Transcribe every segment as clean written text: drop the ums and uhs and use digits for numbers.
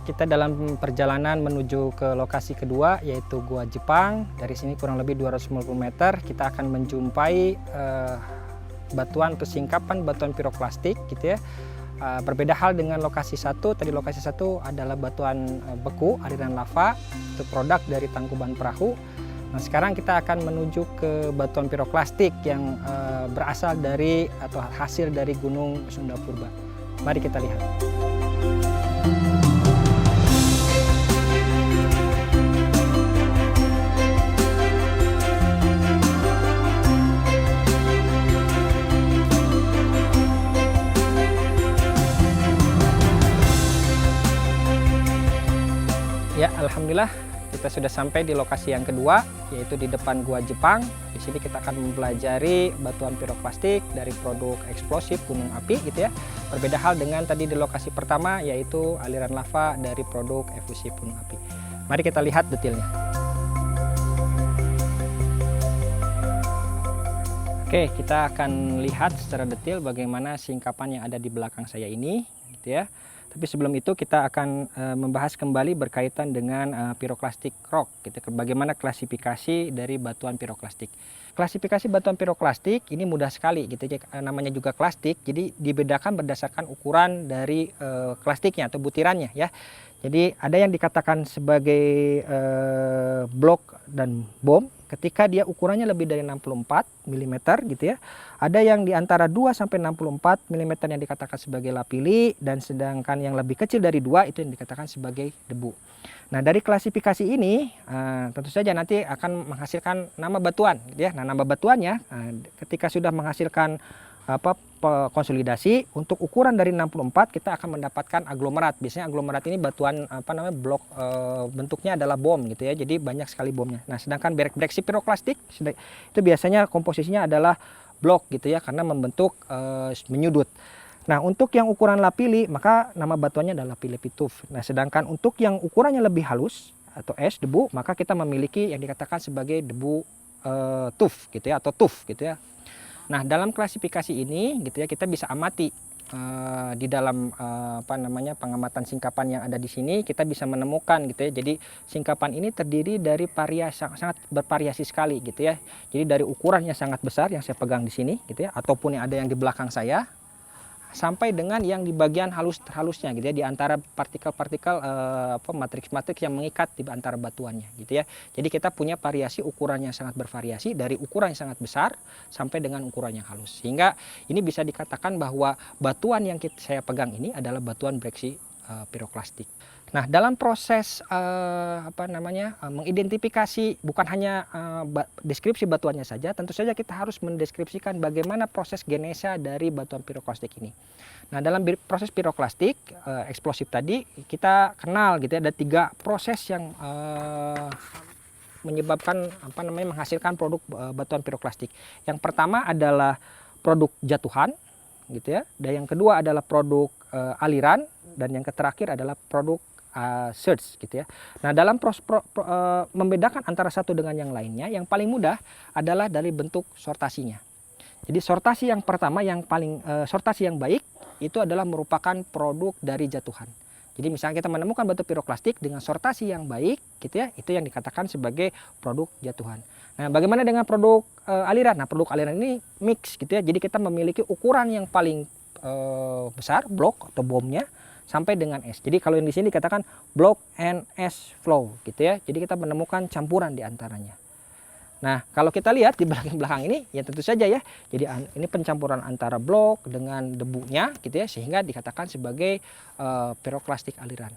kita dalam perjalanan menuju ke lokasi kedua yaitu Gua Jepang. Dari sini kurang lebih 250 meter kita akan menjumpai batuan persingkapan batuan piroklastik gitu ya. Berbeda hal dengan lokasi satu. Tadi lokasi satu adalah batuan beku, aliran lava, itu produk dari Tangkuban Perahu. Nah, sekarang kita akan menuju ke batuan piroklastik yang berasal dari atau hasil dari Gunung Sunda Purba. Mari kita lihat. Ya, alhamdulillah kita sudah sampai di lokasi yang kedua, yaitu di depan Gua Jepang. Di sini kita akan mempelajari batuan piroklastik dari produk eksplosif gunung api gitu ya. Berbeda hal dengan tadi di lokasi pertama, yaitu aliran lava dari produk efusif gunung api. Mari kita lihat detailnya. Oke, kita akan lihat secara detail bagaimana singkapan yang ada di belakang saya ini gitu ya. Tapi sebelum itu kita akan membahas kembali berkaitan dengan piroklastik rock gitu. Bagaimana klasifikasi dari batuan piroklastik. Klasifikasi batuan piroklastik ini mudah sekali gitu ya. Namanya juga klastik. Jadi dibedakan berdasarkan ukuran dari klastiknya atau butirannya ya. Jadi ada yang dikatakan sebagai blok dan bom ketika dia ukurannya lebih dari 64 mm gitu ya. Ada yang di antara 2 sampai 64 mm yang dikatakan sebagai lapili, dan sedangkan yang lebih kecil dari 2 itu yang dikatakan sebagai debu. Nah, dari klasifikasi ini tentu saja nanti akan menghasilkan nama batuan gitu ya. Nah, nama batuannya ketika sudah menghasilkan konsolidasi untuk ukuran dari 64 kita akan mendapatkan aglomerat. Biasanya aglomerat ini batuan blok, bentuknya adalah bom gitu ya. Jadi banyak sekali bomnya. Nah, sedangkan breksi piroklastik itu biasanya komposisinya adalah blok gitu ya, karena membentuk menyudut. Nah, untuk yang ukuran lapili maka nama batuannya adalah lapili pituf. Nah, sedangkan untuk yang ukurannya lebih halus atau es debu maka kita memiliki yang dikatakan sebagai debu tuf gitu ya, atau tuf gitu ya. Nah, dalam klasifikasi ini gitu ya kita bisa amati di dalam pengamatan singkapan yang ada di sini kita bisa menemukan gitu ya. Jadi singkapan ini terdiri dari sangat bervariasi sekali gitu ya. Jadi dari ukurannya sangat besar yang saya pegang di sini gitu ya, ataupun yang ada yang di belakang saya, sampai dengan yang di bagian halusnya gitu ya, di antara partikel-partikel matriks-matriks yang mengikat di antara batuannya gitu ya. Jadi kita punya variasi ukuran yang sangat bervariasi dari ukuran yang sangat besar sampai dengan ukuran yang halus. Sehingga ini bisa dikatakan bahwa batuan yang saya pegang ini adalah batuan breksi piroklastik. Nah, dalam proses mengidentifikasi bukan hanya deskripsi batuannya saja, tentu saja kita harus mendeskripsikan bagaimana proses genesa dari batuan piroklastik ini. Nah, dalam proses piroklastik eksplosif tadi kita kenal gitu ya, ada 3 proses yang menyebabkan menghasilkan produk batuan piroklastik. Yang pertama adalah produk jatuhan gitu ya, dan yang kedua adalah produk aliran, dan yang terakhir adalah produk surge gitu ya. Nah, dalam membedakan antara satu dengan yang lainnya, yang paling mudah adalah dari bentuk sortasinya. Jadi sortasi yang pertama sortasi yang baik itu adalah merupakan produk dari jatuhan. Jadi misalnya kita menemukan batu piroklastik dengan sortasi yang baik gitu ya, itu yang dikatakan sebagai produk jatuhan. Nah, bagaimana dengan produk aliran? Nah, produk aliran ini mix gitu ya. Jadi kita memiliki ukuran yang paling besar, blok atau bomnya, sampai dengan es. Jadi kalau yang di sini dikatakan block and S flow gitu ya. Jadi kita menemukan campuran di antaranya. Nah, kalau kita lihat di belakang ini ya tentu saja ya. Jadi ini pencampuran antara blok dengan debunya gitu ya, sehingga dikatakan sebagai piroklastik aliran.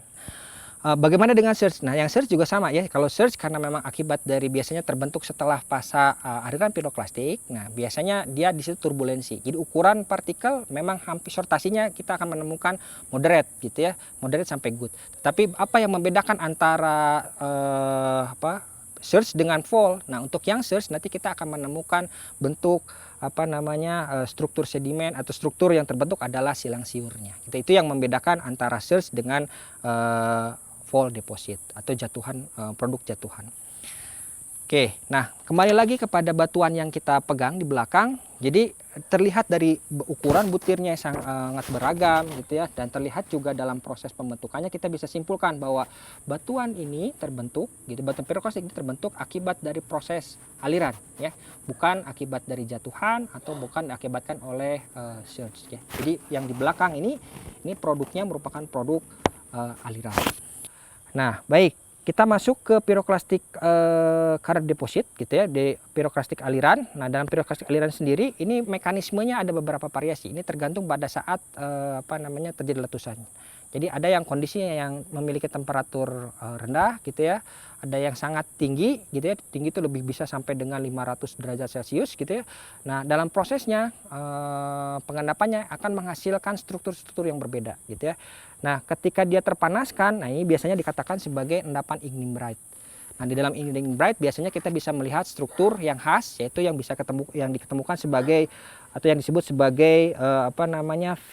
Bagaimana dengan surge? Nah, yang surge juga sama ya. Kalau surge karena memang akibat dari biasanya terbentuk setelah fasa aliran piroklastik. Nah, biasanya dia di situ turbulensi. Jadi ukuran partikel memang hampir sortasinya kita akan menemukan moderate gitu ya, moderate sampai good. Tapi apa yang membedakan antara surge dengan fall? Nah, untuk yang surge nanti kita akan menemukan bentuk struktur sedimen atau struktur yang terbentuk adalah silang siurnya. Itu yang membedakan antara surge dengan fall deposit atau jatuhan, produk jatuhan. Oke, nah kembali lagi kepada batuan yang kita pegang di belakang. Jadi terlihat dari ukuran butirnya yang sangat beragam gitu ya, dan terlihat juga dalam proses pembentukannya kita bisa simpulkan bahwa batuan ini terbentuk gitu, batuan piroklastik ini terbentuk akibat dari proses aliran ya, bukan akibat dari jatuhan atau bukan diakibatkan oleh surge ya. Jadi yang di belakang ini produknya merupakan produk aliran. Nah, baik. Kita masuk ke piroklastik current deposit gitu ya, di piroklastik aliran. Nah, dalam piroklastik aliran sendiri ini mekanismenya ada beberapa variasi. Ini tergantung pada saat terjadi letusan. Jadi ada yang kondisinya yang memiliki temperatur rendah gitu ya. Ada yang sangat tinggi gitu ya. Tinggi itu lebih bisa sampai dengan 500 derajat Celcius gitu ya. Nah, dalam prosesnya pengendapannya akan menghasilkan struktur-struktur yang berbeda gitu ya. Nah, ketika dia terpanaskan, nah ini biasanya dikatakan sebagai endapan igneous bright. Nah, di dalam igneous bright biasanya kita bisa melihat struktur yang khas, yaitu yang diketemukan sebagai atau yang disebut sebagai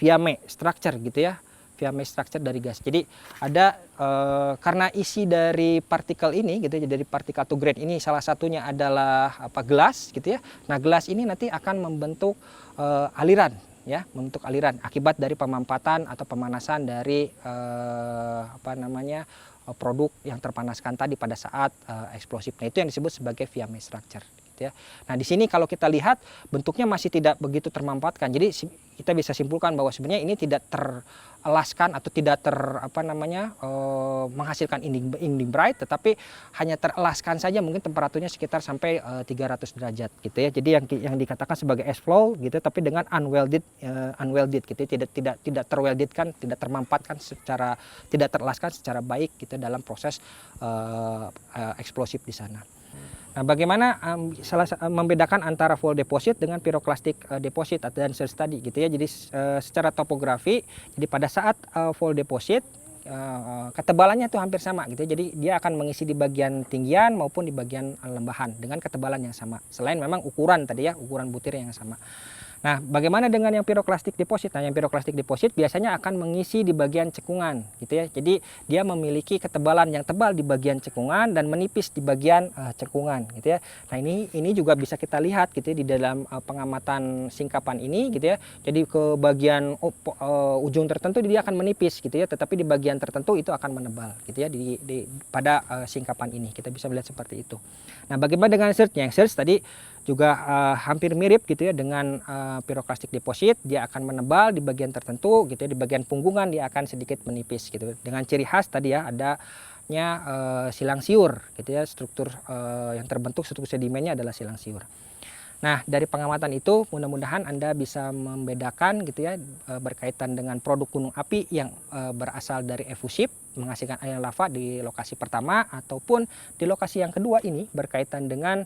Fiamme structure gitu ya. Fiamme structure dari gas. Jadi ada karena isi dari partikel ini gitu ya, dari partikel to grain ini salah satunya adalah gelas gitu ya. Nah, gelas ini nanti akan membentuk aliran ya, membentuk aliran akibat dari pemampatan atau pemanasan dari produk yang terpanaskan tadi pada saat eksplosif. Nah, itu yang disebut sebagai Fiamme structure gitu ya. Nah, di sini kalau kita lihat bentuknya masih tidak begitu termampatkan. Jadi kita bisa simpulkan bahwa sebenarnya ini tidak terelaskan atau tidak menghasilkan igneous bright, tetapi hanya terelaskan saja, mungkin temperaturnya sekitar sampai 300 derajat gitu ya. Jadi yang dikatakan sebagai ash flow gitu, tapi dengan unwelded gitu ya. Tidak terweldedkan, tidak termampatkan secara, tidak terelaskan secara baik gitu dalam proses eksplosif di sana. Nah, bagaimana membedakan antara fall deposit dengan piroklastik deposit dan surge tadi gitu ya. Jadi secara topografi, jadi pada saat fall deposit ketebalannya itu hampir sama gitu. Jadi dia akan mengisi di bagian tinggian maupun di bagian lembahan dengan ketebalan yang sama. Selain memang ukuran tadi ya, ukuran butir yang sama. Nah, bagaimana dengan yang piroklastik deposit? Nah, yang piroklastik deposit biasanya akan mengisi di bagian cekungan gitu ya. Jadi dia memiliki ketebalan yang tebal di bagian cekungan dan menipis di bagian cekungan gitu ya. Nah, ini juga bisa kita lihat gitu ya di dalam pengamatan singkapan ini gitu ya. Jadi ke bagian ujung tertentu dia akan menipis gitu ya, tetapi di bagian tertentu itu akan menebal gitu ya pada singkapan ini. Kita bisa melihat seperti itu. Nah, bagaimana dengan surge? Yang surge tadi juga hampir mirip gitu ya dengan piroklastik deposit. Dia akan menebal di bagian tertentu gitu ya, di bagian punggungan dia akan sedikit menipis gitu. Dengan ciri khas tadi ya adanya silang siur gitu ya, struktur yang terbentuk, struktur sedimennya adalah silang siur. Nah, dari pengamatan itu mudah-mudahan Anda bisa membedakan gitu ya berkaitan dengan produk gunung api yang berasal dari efusif menghasilkan aliran lava di lokasi pertama, ataupun di lokasi yang kedua ini berkaitan dengan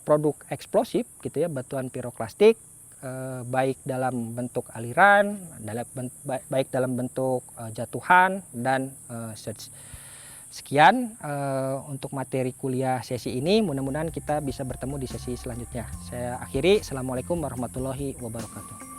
produk eksplosif gitu ya, batuan piroklastik baik dalam bentuk aliran, baik dalam bentuk jatuhan dan surge. Sekian untuk materi kuliah sesi ini, mudah-mudahan kita bisa bertemu di sesi selanjutnya. Saya akhiri, Assalamualaikum warahmatullahi wabarakatuh.